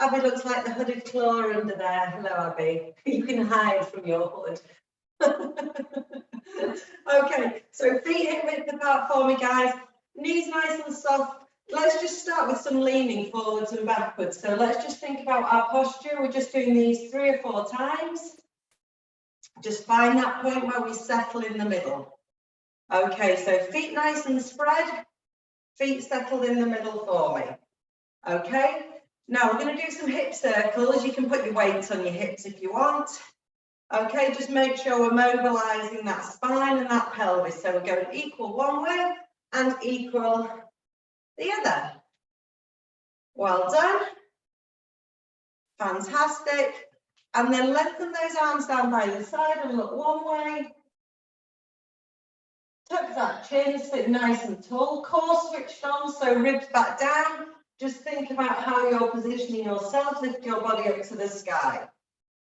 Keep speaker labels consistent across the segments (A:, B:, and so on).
A: Abby looks like the hooded claw under there. Hello, Abby. You can hide from your hood. Okay, so feet hip width apart for me, guys. Knees nice and soft. Let's just start with some leaning forwards and backwards. So let's just think about our posture. We're just doing these 3 or 4 times. Just find that point where we settle in the middle. Okay, so feet nice and spread. Feet settled in the middle for me. Okay, now we're going to do some hip circles. You can put your weights on your hips if you want. Okay, just make sure we're mobilizing that spine and that pelvis. So we're going equal one way and equal the other. Well done. Fantastic. And then lengthen those arms down by the side and look one way. Tuck that chin, sit nice and tall. Core switched on, so ribs back down. Just think about how you're positioning yourself. Lift your body up to the sky.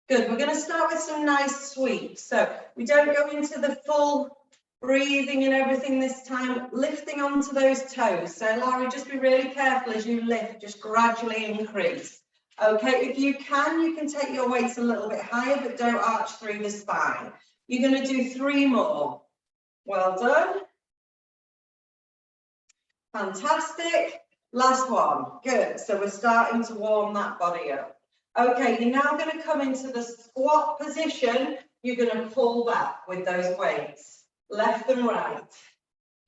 A: Good. We're going to start with some nice sweeps. So we don't go into the full breathing and everything this time. Lifting onto those toes. So Larry, just be really careful as you lift. Just gradually increase. Okay, if you can take your weights a little bit higher, but don't arch through the spine. You're going to do 3 more. Well done. Fantastic. Last one. Good. So we're starting to warm that body up. Okay, you're now going to come into the squat position. You're going to pull back with those weights, left and right.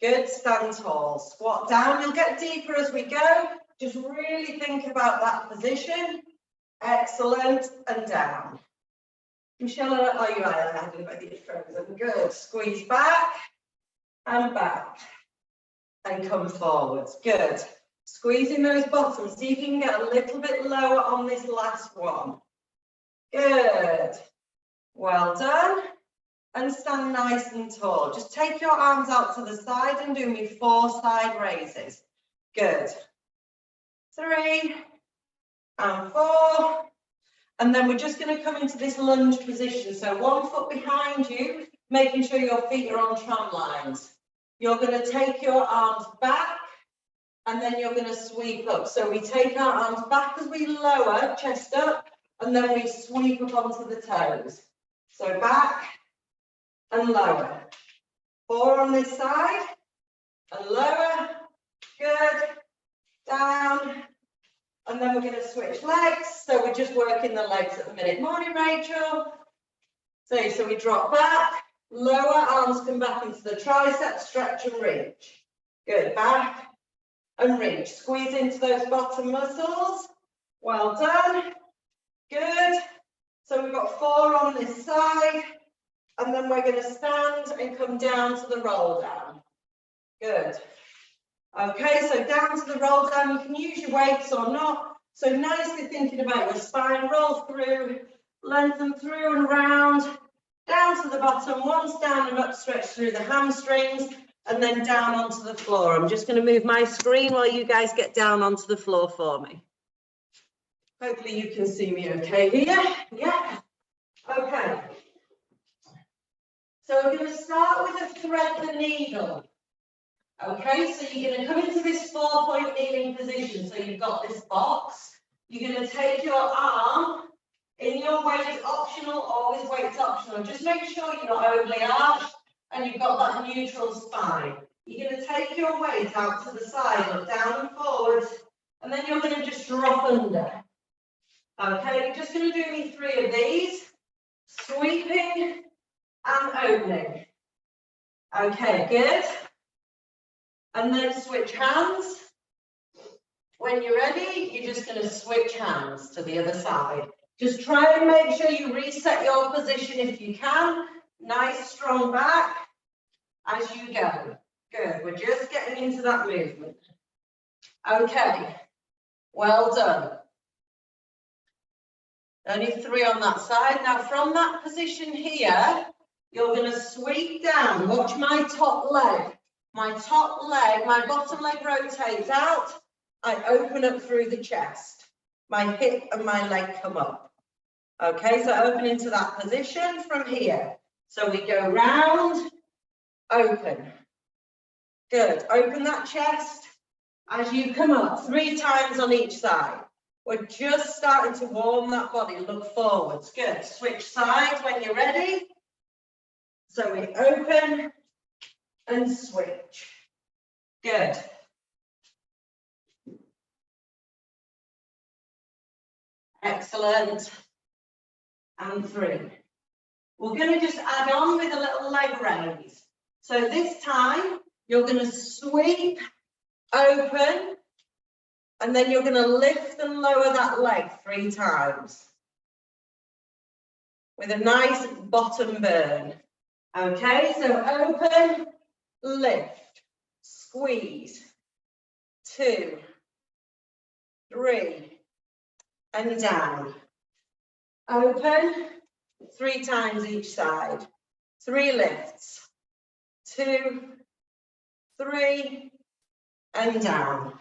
A: Good. Stand tall. Squat down. You'll get deeper as we go. Just really think about that position. Excellent. And down. Michelle, are you frozen? Good. Squeeze back and back. And come forwards. Good. Squeezing those bottoms. See if you can get a little bit lower on this last one. Good. Well done. And stand nice and tall. Just take your arms out to the side and do me 4 side raises. Good. 3 and 4. And then we're just going to come into this lunge position. So 1 foot behind you, making sure your feet are on tram lines. You're going to take your arms back and then you're going to sweep up. So we take our arms back as we lower, chest up, and then we sweep up onto the toes. So back and lower. 4 on this side and lower. Good. Down. And then we're going to switch legs. So we're just working the legs at the minute. Morning, Rachel. So we drop back, lower, arms come back into the triceps, stretch and reach. Good. Back and reach. Squeeze into those bottom muscles. Well done. Good. So we've got 4 on this side. And then we're going to stand and come down to the roll down. Good. Okay, so down to the roll down, you can use your weights or not. So nicely thinking about your spine, roll through, lengthen through and round, down to the bottom, once down and up, stretch through the hamstrings, and then down onto the floor. I'm just going to move my screen while you guys get down onto the floor for me. Hopefully you can see me okay here. Yeah. Okay. So we're going to start with a thread the needle. Okay, so you're going to come into this 4-point kneeling position. So you've got this box. You're going to take your arm in your weight optional, always weights optional. Just make sure you're not overly arched and you've got that neutral spine. You're going to take your weight out to the side, look down and forwards, and then you're going to just drop under. Okay, you're just going to do me 3 of these. Sweeping and opening. Okay, good. And then switch hands. When you're ready, you're just going to switch hands to the other side. Just try and make sure you reset your position if you can. Nice, strong back as you go. Good. We're just getting into that movement. Okay. Well done. Only 3 on that side. Now, from that position here, you're going to sweep down. Watch my top leg. My top leg, my bottom leg rotates out. I open up through the chest. My hip and my leg come up. Okay, so open into that position from here. So we go round, open. Good. Open that chest as you come up 3 times on each side. We're just starting to warm that body. Look forwards. Good. Switch sides when you're ready. So we open and switch. Good. Excellent. And 3. We're going to just add on with a little leg raise. So this time, you're going to sweep, open, and then you're going to lift and lower that leg 3 times with a nice bottom burn. Okay, so open, lift, squeeze, 2, 3, and down. Open, 3 times each side. 3 lifts, 2, 3, and down.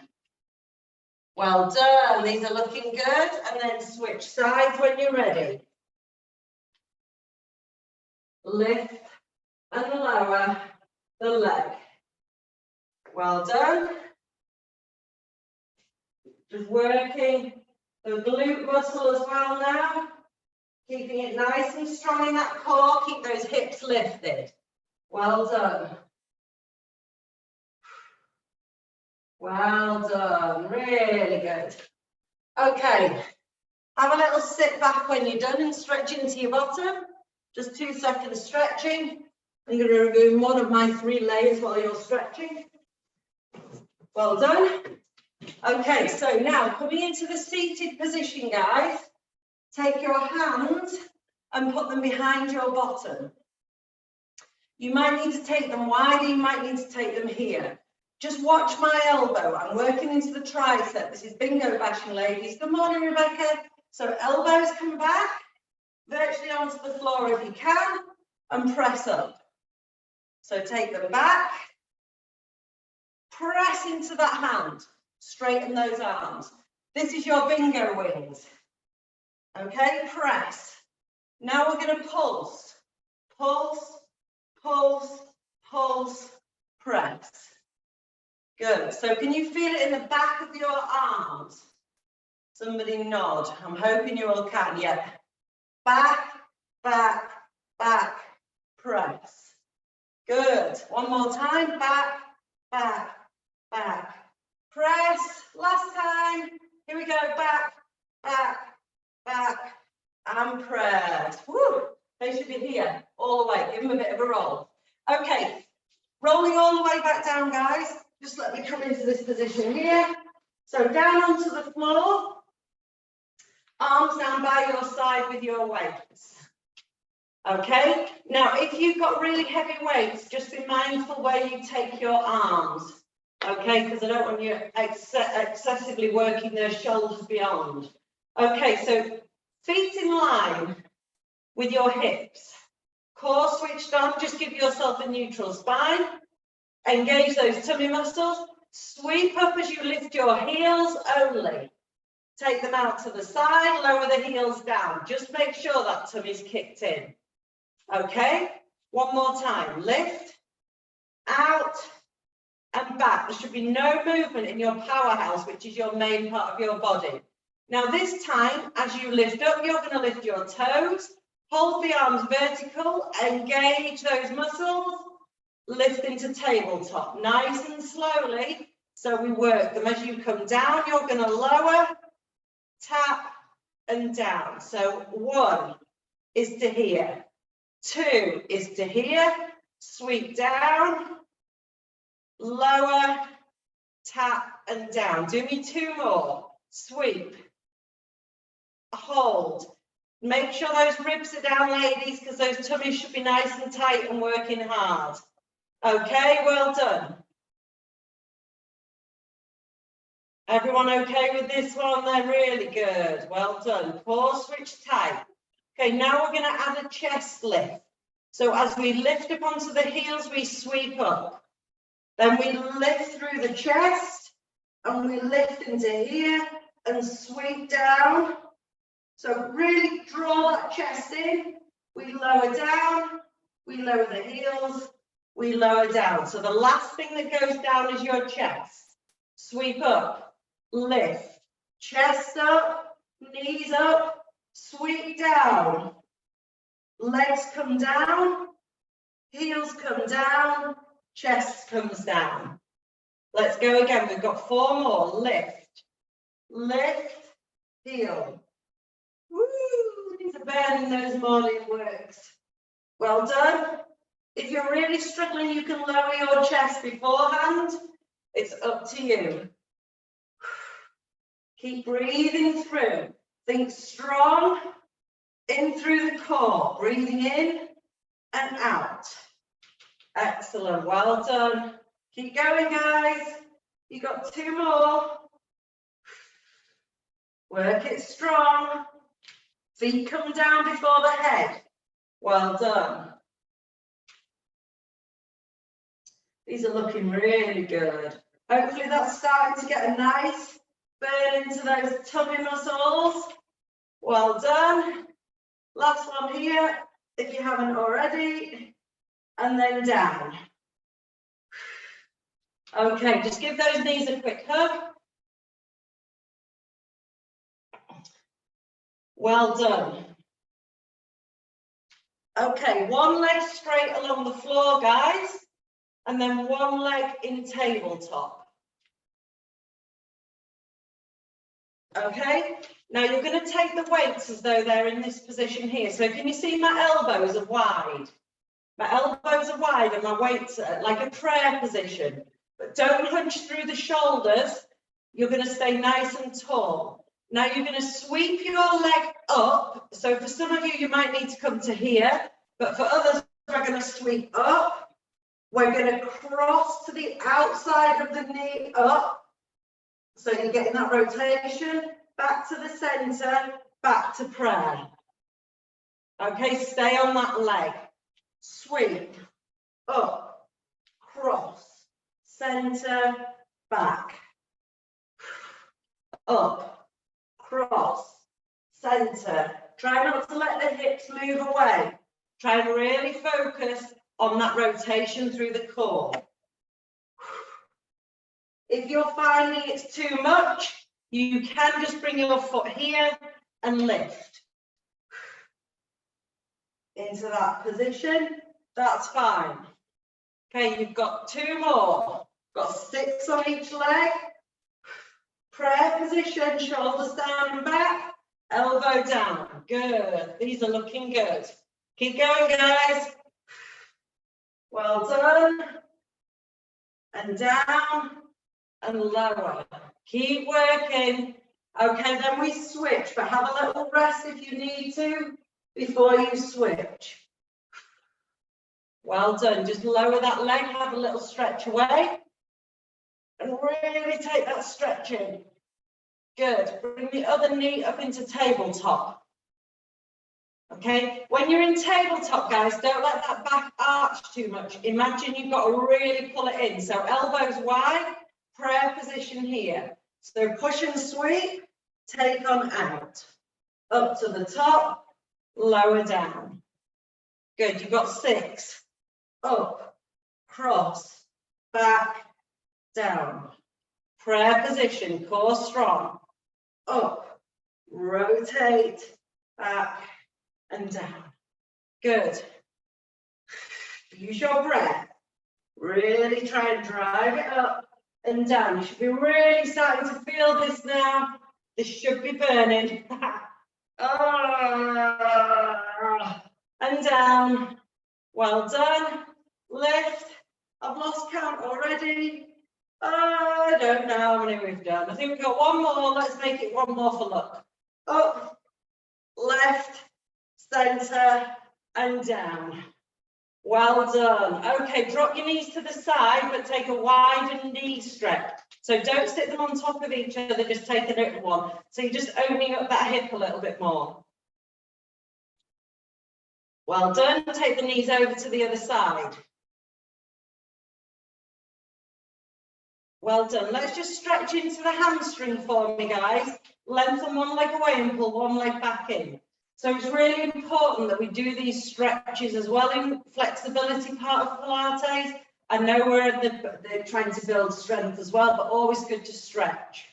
A: Well done. These are looking good. And then switch sides when you're ready. Lift and lower the leg. Well done. Just working the glute muscle as well now. Keeping it nice and strong in that core. Keep those hips lifted. Well done. Well done. Really good. Okay. Have a little sit back when you're done and stretch into your bottom. Just 2 seconds stretching. I'm going to remove one of my 3 layers while you're stretching. Well done. Okay, so now coming into the seated position, guys. Take your hands and put them behind your bottom. You might need to take them wider, you might need to take them here. Just watch my elbow. I'm working into the tricep. This is bingo bashing, ladies. Good morning, Rebecca. So elbows come back, virtually onto the floor if you can, and press up. So take them back, press into that hand, straighten those arms. This is your bingo wings. Okay, press. Now we're going to pulse. Pulse, pulse, pulse, press. Good. So can you feel it in the back of your arms? Somebody nod. I'm hoping you all can. Yeah. Back, back, back, press. Good. One more time. Back, back, back. Press. Last time. Here we go. Back, back, back, and press. Woo. They should be here all the way. Give them a bit of a roll. Okay. Rolling all the way back down, guys. Just let me come into this position here. So down onto the floor. Arms down by your side with your weights. Okay. Now, if you've got really heavy weights, just be mindful where you take your arms. Okay, because I don't want you excessively working those shoulders beyond. Okay, so feet in line with your hips. Core switched on, just give yourself a neutral spine. Engage those tummy muscles. Sweep up as you lift your heels only. Take them out to the side, lower the heels down. Just make sure that tummy's kicked in. Okay, one more time. Lift, out, and back. There should be no movement in your powerhouse, which is your main part of your body. Now this time, as you lift up, you're going to lift your toes, hold the arms vertical, engage those muscles, lift into tabletop, nice and slowly. So we work them. As you come down, you're going to lower, tap, and down. So 1 is to here, 2 is to here, sweep down, lower, tap, and down. Do me 2 more. Sweep, hold. Make sure those ribs are down, ladies, because those tummies should be nice and tight and working hard. Okay, well done. Everyone okay with this one? They're really good. Well done. Core switch tight. Okay, now we're going to add a chest lift. So as we lift up onto the heels, we sweep up. Then we lift through the chest and we lift into here and sweep down. So really draw that chest in. We lower down, we lower the heels, we lower down. So the last thing that goes down is your chest. Sweep up, lift, Chest up, knees up, sweep down. Legs come down, heels come down, chest comes down. Let's go again. We've got 4 more. Lift, lift, heel. Woo, these are burning those morning works. Well done. If you're really struggling, you can lower your chest beforehand. It's up to you. Keep breathing through. Think strong. In through the core. Breathing in and out. Excellent. Well done. Keep going, guys. You got 2 more. Work it strong. Feet come down before the head. Well done. These are looking really good. Hopefully that's starting to get a nice burn into those tummy muscles. Well done. Last one here, if you haven't already. And then down. Okay, just give those knees a quick hug. Well done. Okay, one leg straight along the floor, guys, and then one leg in tabletop. Okay, now you're going to take the weights as though they're in this position here. So can you see my elbows are wide? My elbows are wide and my weights are like a prayer position. But don't hunch through the shoulders. You're going to stay nice and tall. Now you're going to sweep your leg up. So for some of you, you might need to come to here. But for others, we're going to sweep up. We're going to cross to the outside of the knee up. So you're getting that rotation. Back to the center. Back to prayer. Okay, stay on that leg. Sweep. Up. Cross. Center. Back. Up. Cross. Center. Try not to let the hips move away. Try and really focus on that rotation through the core. If you're finding it's too much, you can just bring your foot here and lift into that position. That's fine. Okay, you've got 2 more. Got 6 on each leg. Prayer position, shoulders down and back, elbow down. Good. These are looking good. Keep going, guys. Well done. And down and lower. Keep working. Okay, then we switch, but have a little rest if you need to before you switch. Well done. Just lower that leg, have a little stretch away. And really take that stretch in. Good. Bring the other knee up into tabletop. Okay, when you're in tabletop, guys, don't let that back arch too much. Imagine you've got to really pull it in. So elbows wide, prayer position here. So push and sweep, take on out. Up to the top, lower down. Good, you've got 6. Up, cross, back, down. Prayer position, core strong. Up, rotate, back, and down. Good. Use your breath. Really try and drive it up and down. You should be really starting to feel this now. This should be burning. And down. Well done. Lift. I've lost count already. I don't know how many we've done. I think we've got 1 more. Let's make it 1 more for luck. Up, left, center, and down. Well done. Okay, drop your knees to the side, but take a widened knee stretch. So don't sit them on top of each other, just take a little one. So you're just opening up that hip a little bit more. Well done. Take the knees over to the other side. Well done. Let's just stretch into the hamstring for me, guys. Lengthen one leg away and pull one leg back in. So it's really important that we do these stretches as well in flexibility part of Pilates. I know they're trying to build strength as well, but always good to stretch.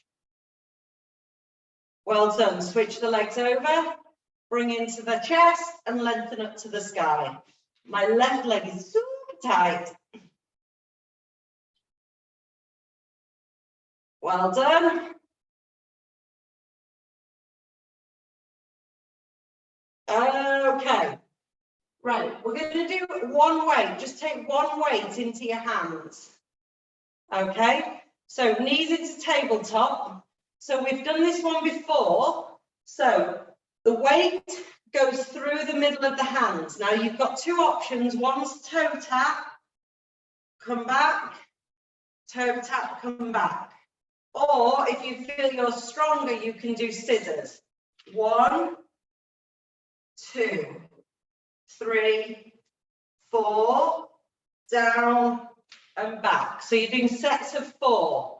A: Well done. Switch the legs over, bring into the chest and lengthen up to the sky. My left leg is super tight. Well done. Okay. Right, we're going to do one weight. Just take one weight into your hands. Okay, so knees into tabletop. So we've done this one before. So the weight goes through the middle of the hands. Now you've got two options. One's toe tap, come back, toe tap, come back. Or if you feel you're stronger, you can do scissors. 1, 2, 3, 4, down and back. So you're doing sets of 4.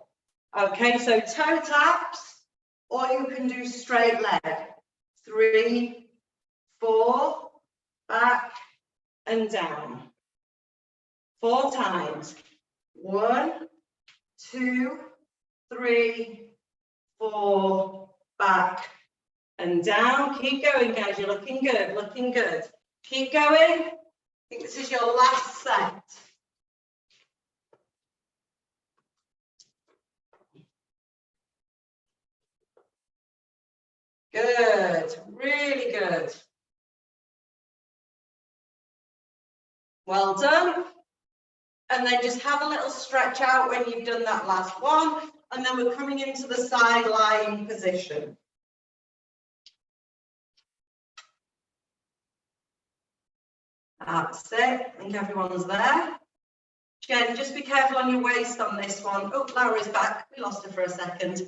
A: Okay, so toe taps, or you can do straight leg. 3, 4, back and down. 4 times. 1, 2, 3, 4, back and down. Keep going, guys. You're looking good, looking good. Keep going. I think this is your last set. Good, really good. Well done. And then just have a little stretch out when you've done that last one. And then we're coming into the side lying position. That's it. I think everyone's there. Jen, just be careful on your waist on this one. Oh, Laura's back. We lost her for a second.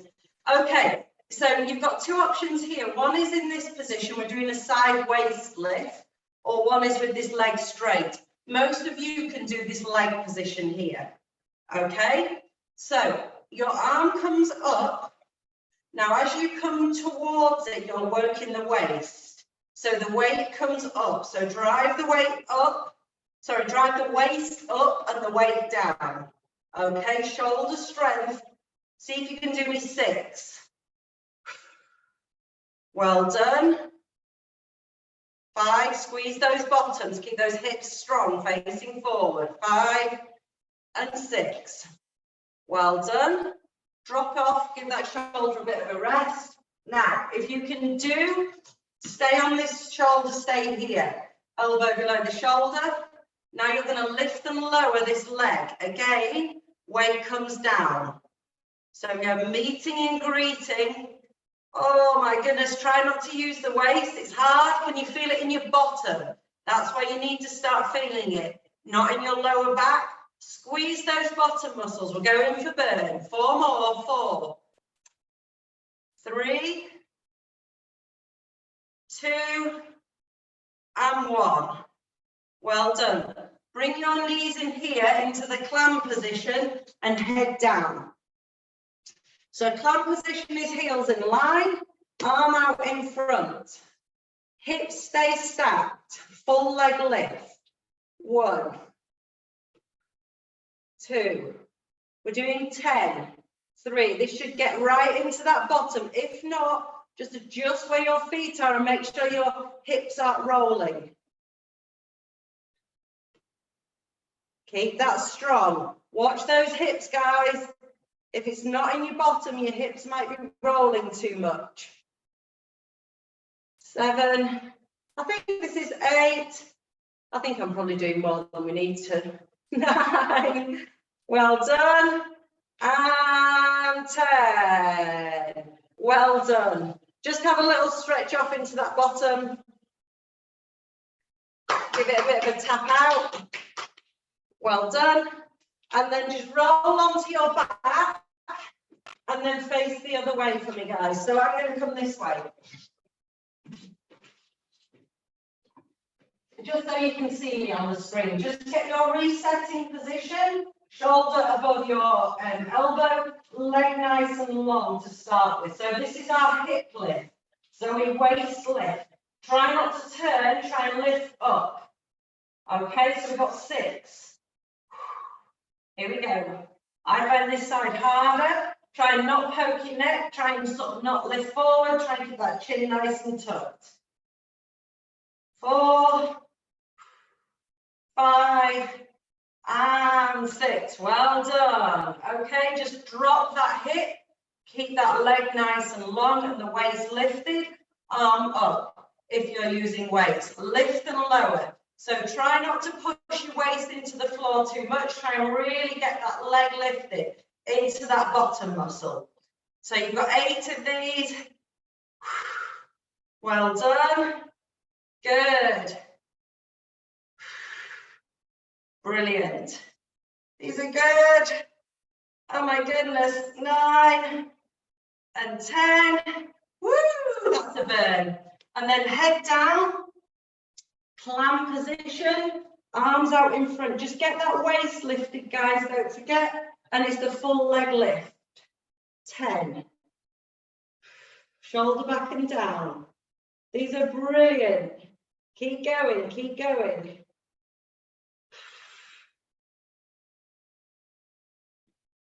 A: Okay, so you've got two options here. One is in this position. We're doing a side waist lift, or one is with this leg straight. Most of you can do this leg position here. Okay, so your arm comes up. Now, as you come towards it, you're working the waist. So the weight comes up. So drive the weight up. Sorry, drive the waist up and the weight down. Okay, shoulder strength. See if you can do me 6. Well done. 5, squeeze those bottoms, keep those hips strong, facing forward. 5 and 6. Well done. Drop off, give that shoulder a bit of a rest. Now, if you can do, stay on this shoulder, stay here. Elbow below the shoulder. Now you're going to lift and lower this leg. Again, weight comes down. So we have meeting and greeting. Oh my goodness, try not to use the waist. It's hard when you feel it in your bottom. That's why you need to start feeling it, not in your lower back. Squeeze those bottom muscles. We're going for burn. 4 more. 4, 3, 2, and 1. Well done. Bring your knees in here into the clam position and head down. So clam position is heels in line, arm out in front. Hips stay stacked, full leg lift. 1, 2, we're doing 10, 3. This should get right into that bottom. If not, just adjust where your feet are and make sure your hips aren't rolling. Keep that strong. Watch those hips, guys. If it's not in your bottom, your hips might be rolling too much. 7. I think this is 8. I think I'm probably doing more than we need to. 9. Well done. And 10. Well done. Just have a little stretch off into that bottom. Give it a bit of a tap out. Well done. And then just roll onto your back and then face the other way for me, guys. So I'm going to come this way. Just so you can see me on the screen. Just get your resetting position. Shoulder above your elbow. Leg nice and long to start with. So this is our hip lift. So we waist lift. Try not to turn. Try and lift up. Okay, so we've got 6. Here we go. I bend this side harder. Try and not poke your neck, try and sort of not lift forward, try and keep that chin nice and tucked. 4, 5, and 6. Well done. Okay, just drop that hip, keep that leg nice and long and the waist lifted, arm up. If you're using weights, lift and lower. So try not to push your waist into the floor too much. Try and really get that leg lifted into that bottom muscle. So you've got 8 of these. Well done. Good. Brilliant. These are good. Oh my goodness. 9 and 10. Woo, that's a burn. And then head down, clam position, arms out in front. Just get that waist lifted, guys, don't forget. And it's the full leg lift. 10. Shoulder back and down. These are brilliant. Keep going, keep going.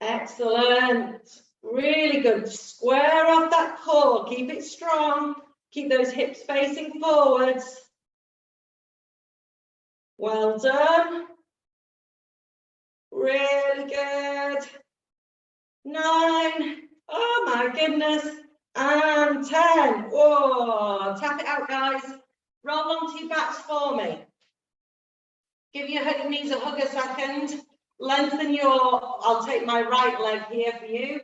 A: Excellent. Really good. Square off that core. Keep it strong. Keep those hips facing forwards. Well done. Really good. 9. Oh my goodness. And 10. Whoa. Tap it out, guys. Roll onto your backs for me. Give your knees a hug a second. Lengthen your, I'll take my right leg here for you.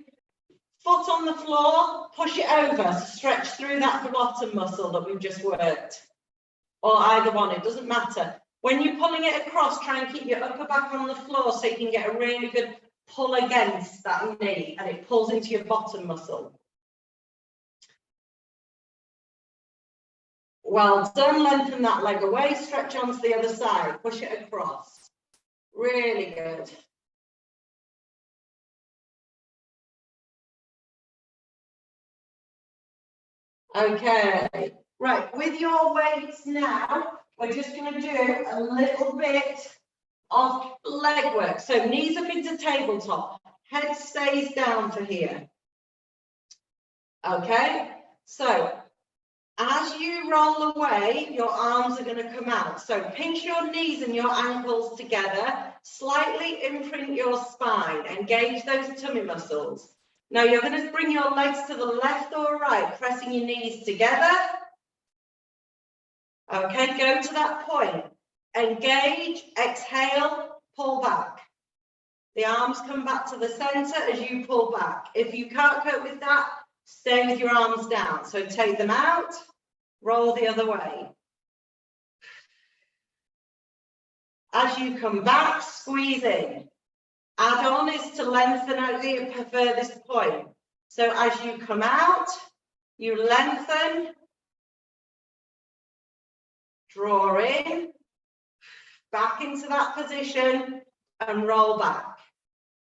A: Foot on the floor, push it over, stretch through that bottom muscle that we've just worked. Or either one, it doesn't matter. When you're pulling it across, try and keep your upper back on the floor so you can get a really good pull against that knee and it pulls into your bottom muscle. Well done, lengthen that leg away, stretch onto the other side, push it across. Really good. Okay, right, with your weights now, we're just going to do a little bit of leg work. So knees up into tabletop, head stays down for here. Okay, so as you roll away, your arms are going to come out. So pinch your knees and your ankles together, slightly imprint your spine, engage those tummy muscles. Now you're going to bring your legs to the left or right, pressing your knees together. Okay, go to that point. Engage, exhale, pull back. The arms come back to the center as you pull back. If you can't cope with that, stay with your arms down. So take them out, roll the other way. As you come back, squeeze in. Add on is to lengthen out the furthest point. So as you come out, you lengthen, draw in, back into that position and roll back.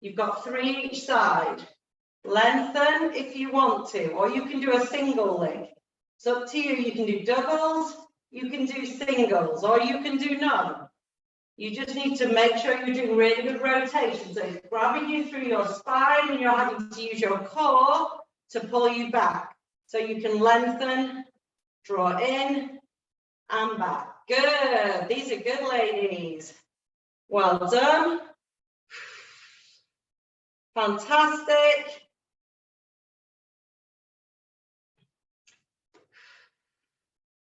A: You've got 3 each side. Lengthen if you want to, or you can do a single leg. It's up to you. You can do doubles, you can do singles, or you can do none. You just need to make sure you're doing really good rotation. So it's grabbing you through your spine and you're having to use your core to pull you back. So you can lengthen, draw in and back. Good. These are good, ladies. Well done. Fantastic.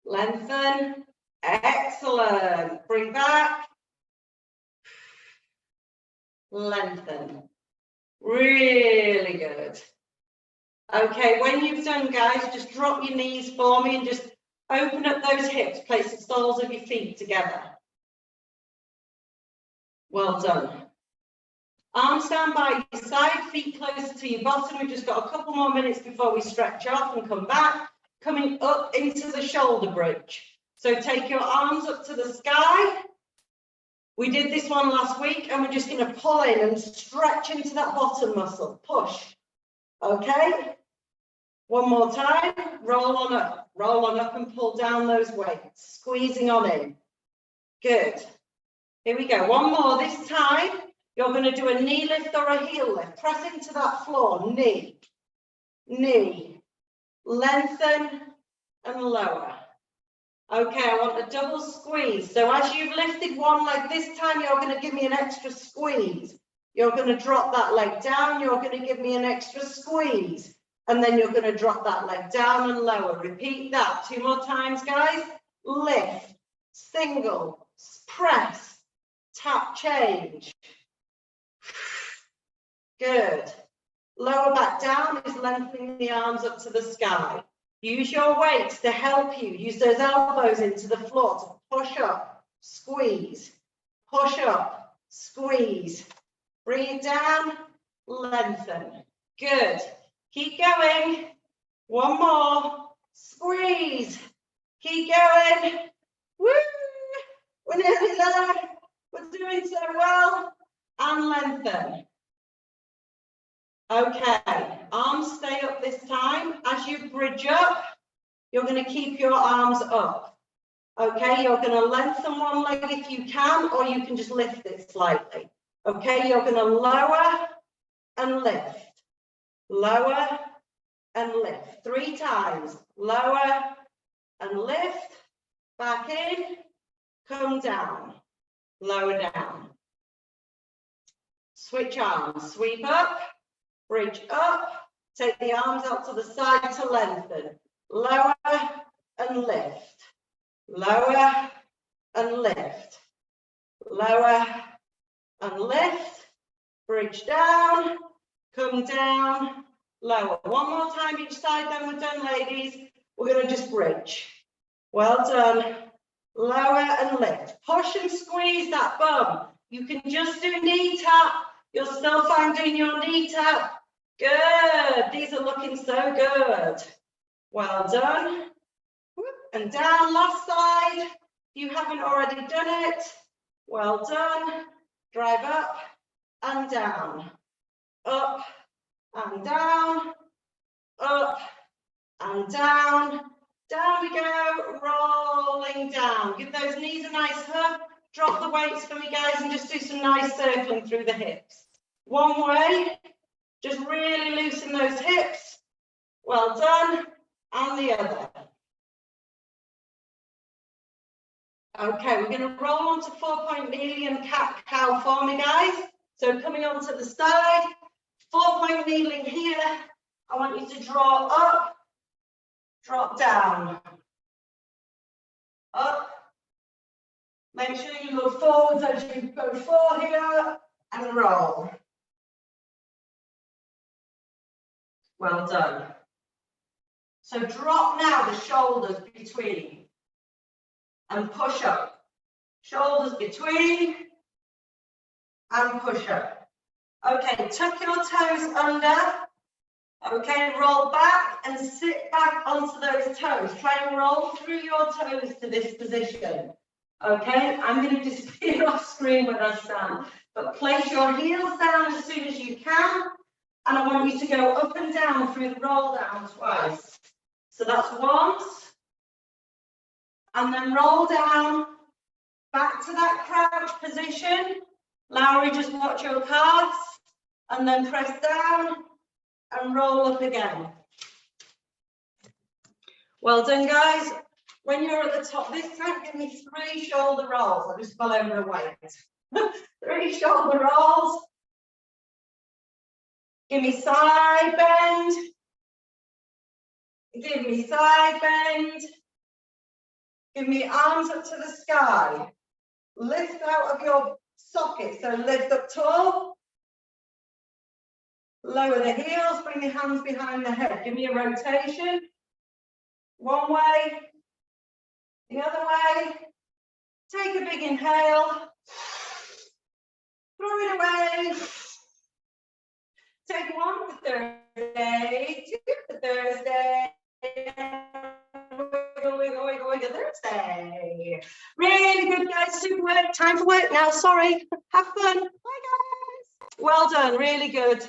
A: Lengthen. Excellent. Bring back. Lengthen. Really good. Okay, when you've done, guys, just drop your knees for me and just open up those hips. Place the soles of your feet together. Well done. Arms down by your side, feet closer to your bottom. We've just got a couple more minutes before we stretch off and come back. Coming up into the shoulder bridge. So take your arms up to the sky. We did this one last week and we're just going to pull in and stretch into that bottom muscle. Push. Okay. One more time. Roll on up and pull down those weights. Squeezing on in. Good. Here we go. One more this time. You're going to do a knee lift or a heel lift. Press into that floor, knee, knee, lengthen and lower. Okay, I want a double squeeze. So as you've lifted one leg, this time you're going to give me an extra squeeze. You're going to drop that leg down. You're going to give me an extra squeeze. And then you're going to drop that leg down and lower. Repeat that 2 more times, guys. Lift, single, press, tap, change. Good. Lower back down is lengthening the arms up to the sky. Use your weights to help you. Use those elbows into the floor to push up, squeeze, push up, squeeze. Bring it down, lengthen. Good. Keep going. One more. Squeeze. Keep going. Woo! We're nearly there. We're doing so well. And lengthen. Okay, arms stay up this time. As you bridge up, you're going to keep your arms up. Okay, you're going to lengthen one leg if you can, or you can just lift it slightly. Okay, you're going to lower and lift. Lower and lift. 3 times. Lower and lift. Back in. Come down. Lower down. Switch arms. Sweep up. Bridge up, take the arms out to the side to lengthen. Lower and lift. Lower and lift. Lower and lift. Bridge down, come down, lower. One more time each side, then we're done, ladies. We're going to just bridge. Well done. Lower and lift. Push and squeeze that bum. You can just do knee tap. You'll still find doing your knee tap. Good. These are looking so good. Well done. And down, last side. If you haven't already done it, well done. Drive up and down. Up and down. Up and down. Down we go. Rolling down. Give those knees a nice hug. Drop the weights for me, guys, and just do some nice circling through the hips. One way, just really loosen those hips. Well done. And the other. Okay, we're going to roll onto 4-point kneeling and cat-cow for me, guys. So coming onto the side, 4-point kneeling here. I want you to draw up, drop down, up. Make sure you look forwards as you go forward here and roll. Well done. So drop now the shoulders between and push up. Shoulders between and push up. Okay, tuck your toes under. Okay, roll back and sit back onto those toes. Try and roll through your toes to this position. Okay, I'm going to disappear off screen when I stand, but place your heels down as soon as you can, and I want you to go up and down through the roll down twice. So that's once, and then roll down, back to that crouch position. Lowry, just watch your calves, and then press down and roll up again. Well done, guys. When you're at the top this time, give me 3 shoulder rolls. I just fell over a weight. 3 shoulder rolls. Give me side bend. Give me side bend. Give me arms up to the sky. Lift out of your socket. So lift up tall. Lower the heels. Bring your hands behind the head. Give me a rotation. One way. The other way. Take a big inhale. Throw it away. Take 1 for Thursday, 2 for Thursday. Wiggle, wiggle, wiggle, wiggle, Thursday. Really good, guys. Super work. Time for work now. Sorry. Have fun. Bye, guys. Well done. Really good.